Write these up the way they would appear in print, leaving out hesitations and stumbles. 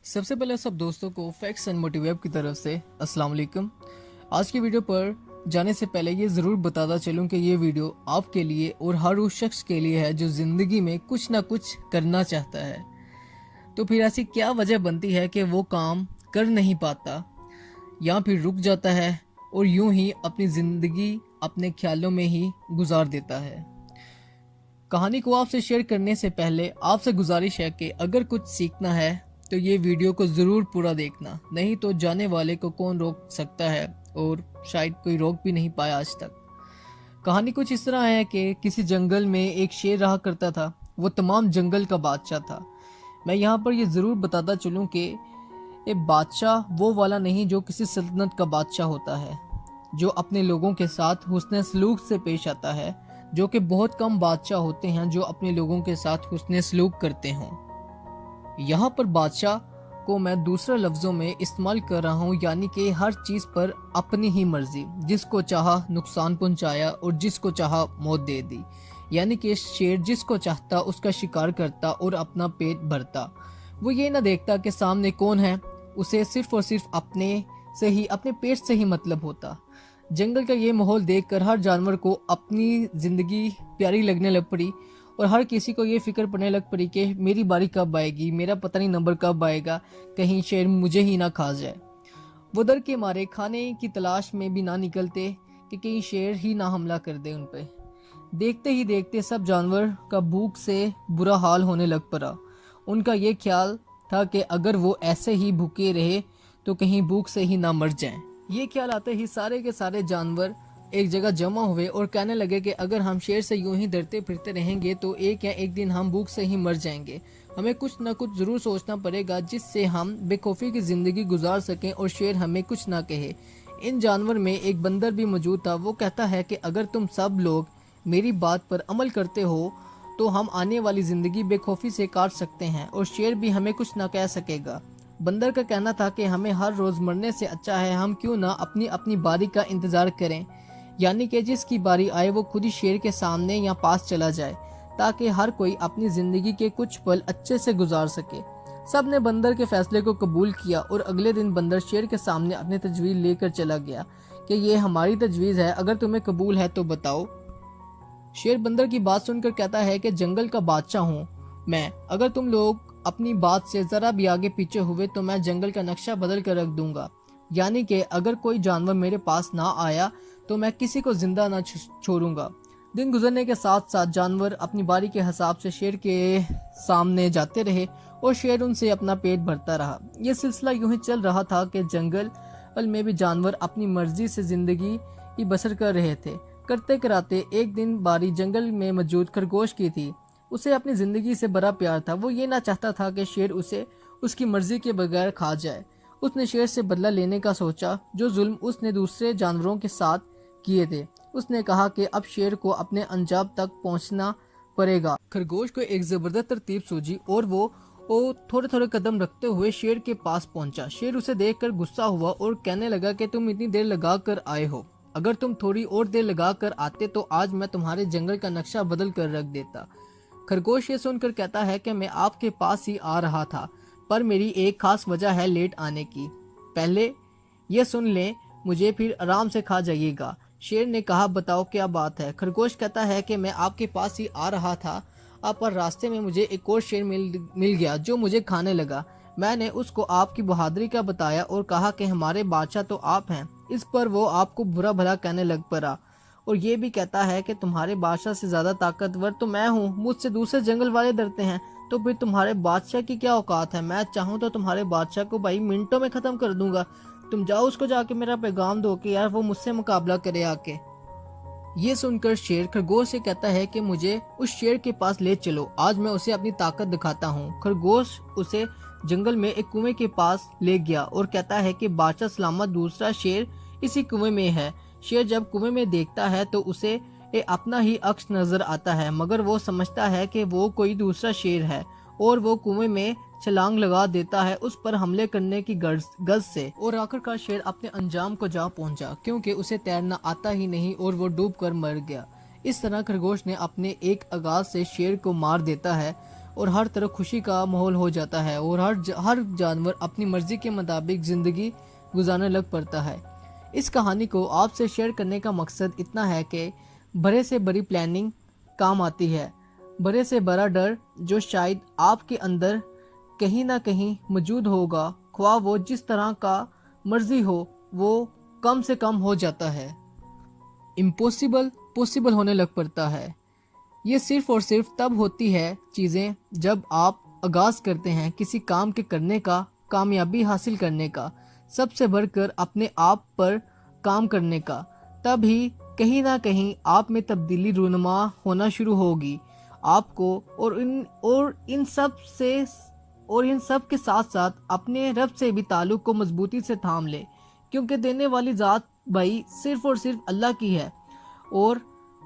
सबसे पहले सब दोस्तों को फैक्ट्स एंड मोटिवेब की तरफ से अस्सलाम वालेकुम। आज की वीडियो पर जाने से पहले ये ज़रूर बताता चलूं कि ये वीडियो आपके लिए और हर उस शख्स के लिए है जो ज़िंदगी में कुछ ना कुछ करना चाहता है। तो फिर ऐसी क्या वजह बनती है कि वो काम कर नहीं पाता या फिर रुक जाता है और यूं ही अपनी ज़िंदगी अपने ख्यालों में ही गुजार देता है। कहानी को आपसे शेयर करने से पहले आपसे गुजारिश है कि अगर कुछ सीखना है तो ये वीडियो को ज़रूर पूरा देखना, नहीं तो जाने वाले को कौन रोक सकता है और शायद कोई रोक भी नहीं पाया आज तक। कहानी कुछ इस तरह है कि किसी जंगल में एक शेर रहा करता था। वो तमाम जंगल का बादशाह था। मैं यहाँ पर ये ज़रूर बताता चलूँ कि ये बादशाह वो वाला नहीं जो किसी सल्तनत का बादशाह होता है, जो अपने लोगों के साथ हुस्न सलूक से पेश आता है, जो कि बहुत कम बादशाह होते हैं जो अपने लोगों के साथ हुस्न सलूक करते हों। यहाँ पर बादशाह को मैं दूसरे लफ्ज़ों में इस्तेमाल कर रहा हूँ, यानी कि हर चीज़ पर अपनी ही मर्जी, जिसको चाहा नुकसान पहुँचाया और जिसको चाहा मौत दे दी। यानी कि शेर जिसको चाहता उसका शिकार करता और अपना पेट भरता। वो ये ना देखता कि सामने कौन है, उसे सिर्फ और सिर्फ अपने पेट से ही मतलब होता। जंगल का ये माहौल देखकर हर जानवर को अपनी ज़िंदगी प्यारी लगने लग पड़ी और हर किसी को ये फिक्र पड़ने लग पड़ी कि मेरी बारी कब आएगी, मेरा पता नहीं नंबर कब आएगा, कहीं शेर मुझे ही ना खा जाए। वो डर के मारे खाने की तलाश में भी ना निकलते कि कहीं शेर ही ना हमला कर दे उन पे। देखते ही देखते सब जानवर का भूख से बुरा हाल होने लग पड़ा। उनका ये ख्याल था कि अगर वो ऐसे ही भूखे रहे तो कहीं भूख से ही ना मर जाएं। ये ख्याल आते ही सारे के सारे जानवर एक जगह जमा हुए और कहने लगे कि अगर हम शेर से यूं ही डरते फिरते रहेंगे तो एक या एक दिन हम भूख से ही मर जाएंगे। हमें कुछ न कुछ जरूर सोचना पड़ेगा जिससे हम बेखौफी की जिंदगी गुजार सकें और शेर हमें कुछ ना कहे। इन जानवर में एक बंदर भी मौजूद था। वो कहता है कि अगर तुम सब लोग मेरी बात पर अमल करते हो तो हम आने वाली जिंदगी बेखौफी से काट सकते हैं और शेर भी हमें कुछ ना कह सकेगा। बंदर का कहना था कि हमें हर रोज मरने से अच्छा है हम क्यों ना अपनी अपनी बारी का इंतजार करें, यानी कि जिसकी बारी आए वो खुद ही शेर के सामने या पास चला जाए ताकि हर कोई अपनी जिंदगी के कुछ पल अच्छे से गुजार सके। सब ने बंदर के फैसले को कबूल किया और अगले दिन बंदर शेर के सामने अपनी तजवीज़ लेकर चला गया कि ये हमारी तजवीज़ है, अगर तुम्हें कबूल है तो बताओ। शेर बंदर की बात सुनकर कहता है कि जंगल का बादशाह हूँ मैं, अगर तुम लोग अपनी बात से जरा भी आगे पीछे हुए तो मैं जंगल का नक्शा बदल कर रख दूंगा, यानी कि अगर कोई जानवर मेरे पास ना आया तो मैं किसी को जिंदा ना छोड़ूंगा। दिन गुजरने के साथ साथ जानवर अपनी बारी के हिसाब से शेर के सामने जाते रहे और शेर उनसे अपना पेट भरता रहा। यह सिलसिला यूं ही चल रहा था कि जंगल में भी जानवर अपनी मर्जी से जिंदगी की बसर कर रहे थे। करते कराते एक दिन बारी जंगल में मौजूद खरगोश की थी। उसे अपनी जिंदगी से बड़ा प्यार था। वो ये ना चाहता था कि शेर उसे उसकी मर्जी के बगैर खा जाए। उसने शेर से बदला लेने का सोचा जो जुल्म उसने दूसरे जानवरों के साथ किए थे। उसने कहा कि अब शेर को अपने अंजाम तक पहुंचना पड़ेगा। खरगोश को एक जबरदस्त तरतीब सूझी और वो थोड़े थोड़े कदम रखते हुए शेर के पास पहुंचा। शेर उसे देखकर गुस्सा हुआ और कहने लगा कि तुम इतनी देर लगा कर आए हो, अगर तुम थोड़ी और देर लगा कर आते तो आज मैं तुम्हारे जंगल का नक्शा बदल कर रख देता। खरगोश ये सुनकर कहता है कि मैं आपके पास ही आ रहा था, पर मेरी एक खास वजह है लेट आने की। पहले ये सुन लें मुझे, फिर आराम से खा जाइएगा। शेर ने कहा बताओ क्या बात है। खरगोश कहता है कि मैं आपके पास ही आ रहा था, पर रास्ते में मुझे एक और शेर मिल गया जो मुझे खाने लगा। मैंने उसको आपकी बहादुरी का बताया और कहा कि हमारे बादशाह तो आप हैं। इस पर वो आपको बुरा भला कहने लग पड़ा और ये भी कहता है कि तुम्हारे बादशाह से ज्यादा ताकतवर तो मैं हूँ, मुझसे दूसरे जंगल वाले डरते हैं, तो फिर तुम्हारे बादशाह की क्या औकात है। मैं चाहूँ तो तुम्हारे बादशाह को भाई मिनटों में खत्म कर दूंगा। तुम जाओ उसको जाके मेरा पैगाम दो कि यार वो मुझसे मुकाबला करे आके। ये सुनकर शेर खरगोश से कहता है कि मुझे उस शेर के पास ले चलो, आज मैं उसे अपनी ताकत दिखाता हूँ। खरगोश उसे जंगल में एक कुएं के पास ले गया और कहता है कि बादशाह सलामत, दूसरा शेर इसी कुएं में है। शेर जब कुएं में देखता है तो उसे अपना ही अक्स नजर आता है, मगर वो समझता है कि वो कोई दूसरा शेर है और वो कुएं में छलांग लगा देता है उस पर हमले करने की गज से। और आखिरकार शेर अपने अंजाम को जा पहुंचा क्योंकि उसे तैरना आता ही नहीं और वो डूब कर मर गया। इस तरह खरगोश ने अपने एक आगाज से शेर को मार देता है اور ہر طرف خوشی کا ماحول ہو جاتا ہے اور ہر جانور اپنی مرضی کے مطابق زندگی گزارنے لگ پڑتا ہے۔ اس کہانی کو آپ سے شیئر کرنے کا مقصد اتنا ہے کہ بڑے سے بڑی پلاننگ کام آتی ہے، بڑے سے بڑا ڈر جو شاید آپ کے اندر کہیں نہ کہیں موجود ہوگا، خواہ وہ جس طرح کا مرضی ہو، وہ کم سے کم ہو جاتا ہے۔ امپوسیبل پوسیبل ہونے لگ پڑتا ہے۔ یہ صرف اور صرف تب ہوتی ہے چیزیں جب آپ آغاز کرتے ہیں کسی کام کے کرنے کا، کامیابی حاصل کرنے کا، سب سے بڑھ کر اپنے آپ پر کام کرنے کا، تب ہی کہیں نہ کہیں آپ میں تبدیلی رونما ہونا شروع ہوگی آپ کو، اور ان سب کے ساتھ ساتھ اپنے رب سے بھی تعلق کو مضبوطی سے تھام لے، کیونکہ دینے والی ذات بھائی صرف اور صرف اللہ کی ہے اور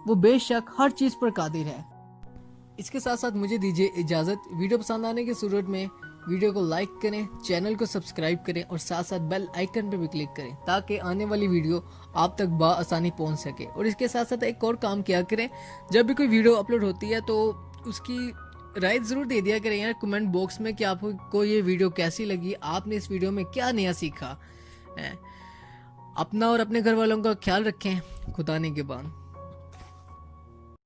وہ بے شک ہر چیز پر قادر ہے۔ اس کے ساتھ ساتھ مجھے دیجیے اجازت، ویڈیو پسند آنے کی صورت میں ویڈیو کو لائک کریں، چینل کو سبسکرائب کریں اور ساتھ ساتھ بیل آئیکن پہ بھی کلک کریں تاکہ آنے والی ویڈیو آپ تک بآسانی پہنچ سکے۔ اور اس کے ساتھ ساتھ ایک اور کام کیا کریں، جب بھی کوئی ویڈیو اپلوڈ ہوتی ہے تو اس کی رائے ضرور دے دیا کریں یار کمنٹ باکس میں کہ آپ کو یہ ویڈیو کیسی لگی، آپ نے اس ویڈیو میں کیا نیا سیکھا۔ اپنا اور اپنے گھر والوں کا خیال رکھیں۔ خدا نگہبان۔